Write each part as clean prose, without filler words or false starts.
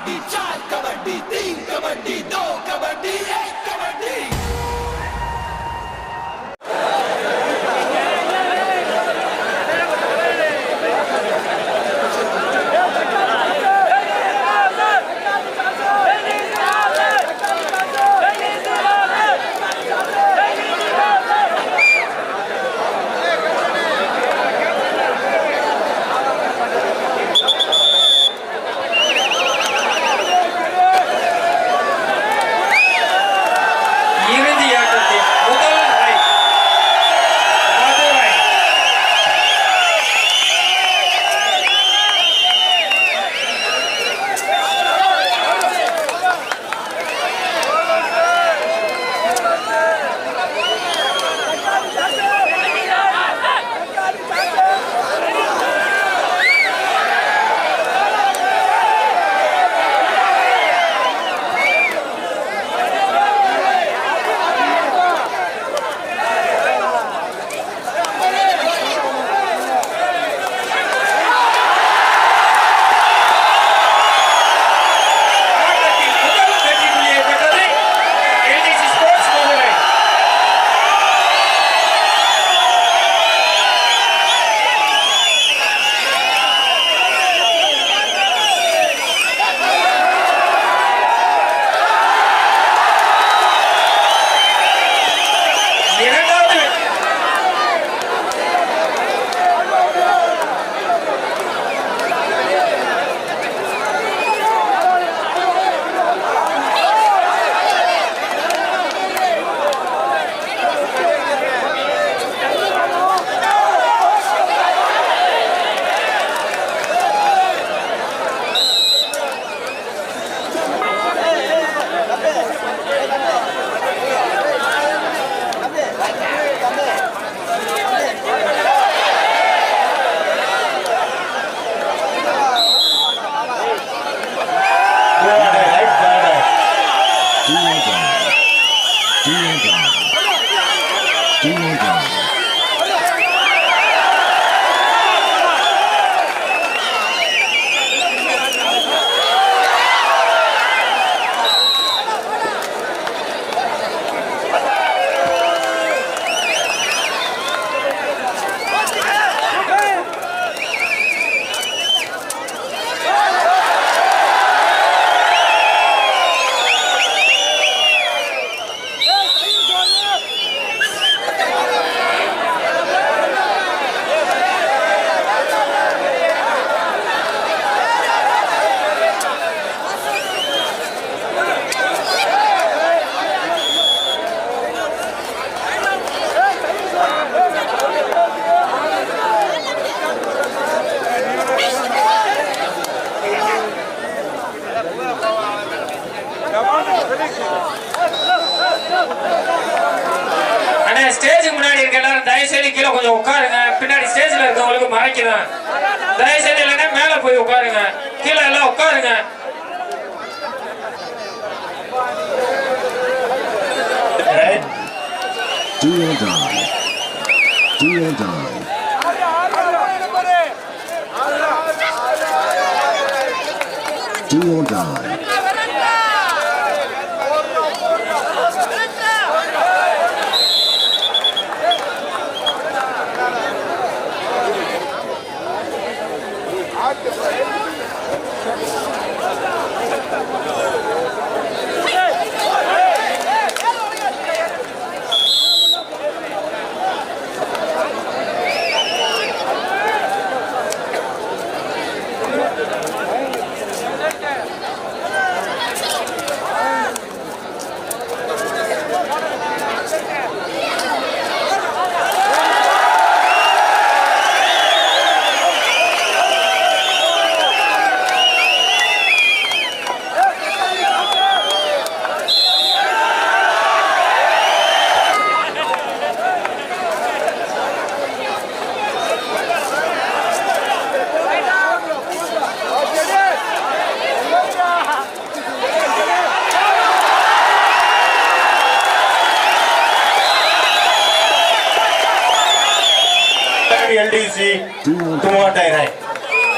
कबड्डी 4 कबड्डी 3 कबड्डी 2 कबड्डी 1 कबड्डी। அண்ணா ஸ்டேஜுக்கு முன்னாடி இருக்க எல்லாரும் தயவுசெய்து கீழே கொஞ்சம் உட்காருங்க. பின்னாடி ஸ்டேஜ்ல இருக்கவங்களுக்கு மறைக்குதான். தயவுசெய்து இல்லைன்னா மேல போய் உட்காருங்க. கீழே எல்லாம் உட்காருங்க. Do or die. Do or die. Do or die. LDC, do or die.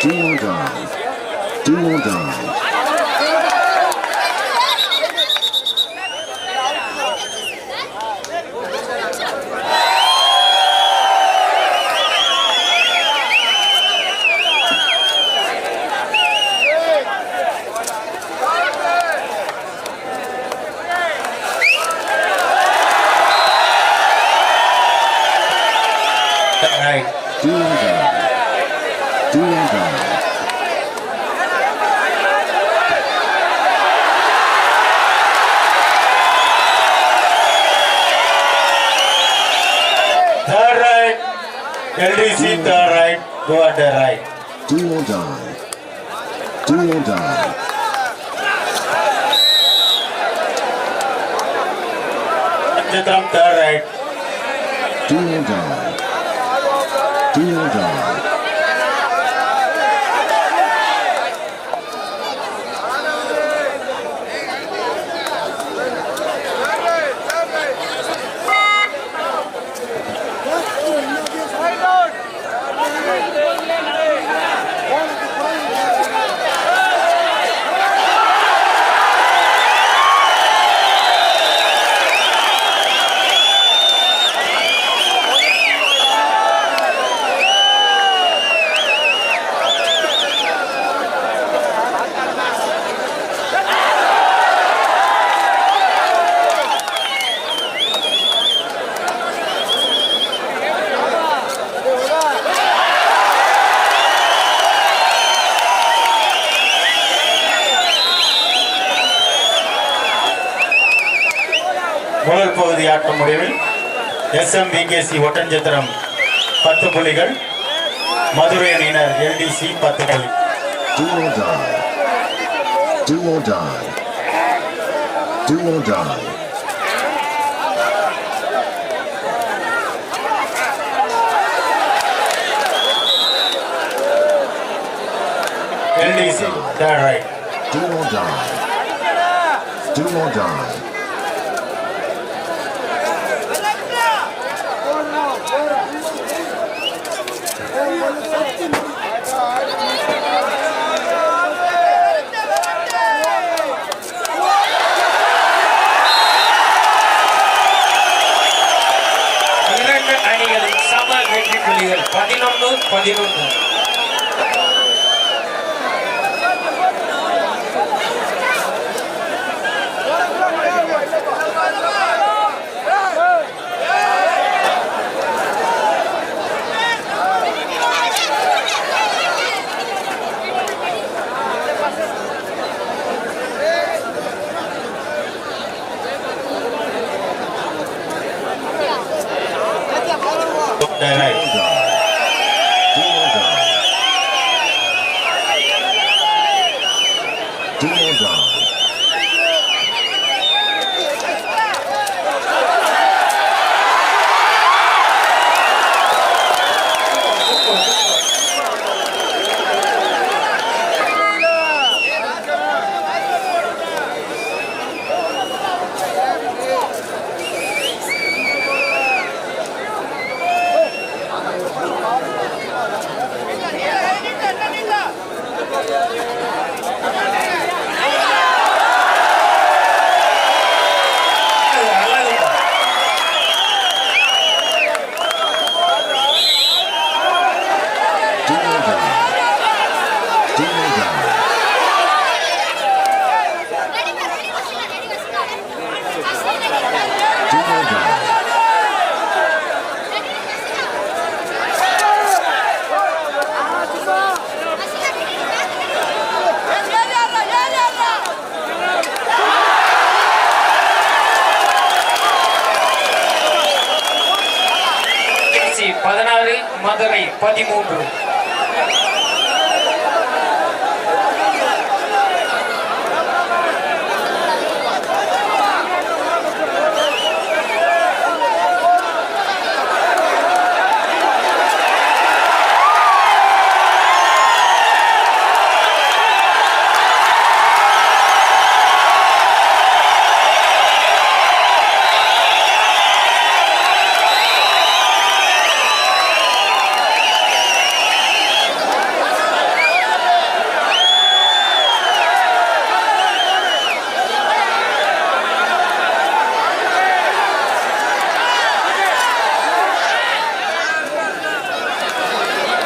Do or die. Do or die. Right. Do or die. Do or die. Third right. LDC third right. Go at the right. Do or die. Do or die. Chitram third right. Do or die. Do or die. முதல் பகுதி ஆட்ட முடிவில் SMVKC Oddanchatram 10 புள்ளிகள், மதுரை அணியினர் LDC 10 புள்ளி. Do or die. Do or die. Do or die. LDC third right. Do or die. Do or die. இரண்டு அணிகளின் சம வெற்றி புள்ளிகள் 11-11. Third right. Do or die. Do or die. Do or die. Do or die. Do or die. LDC 16, Madurai 13.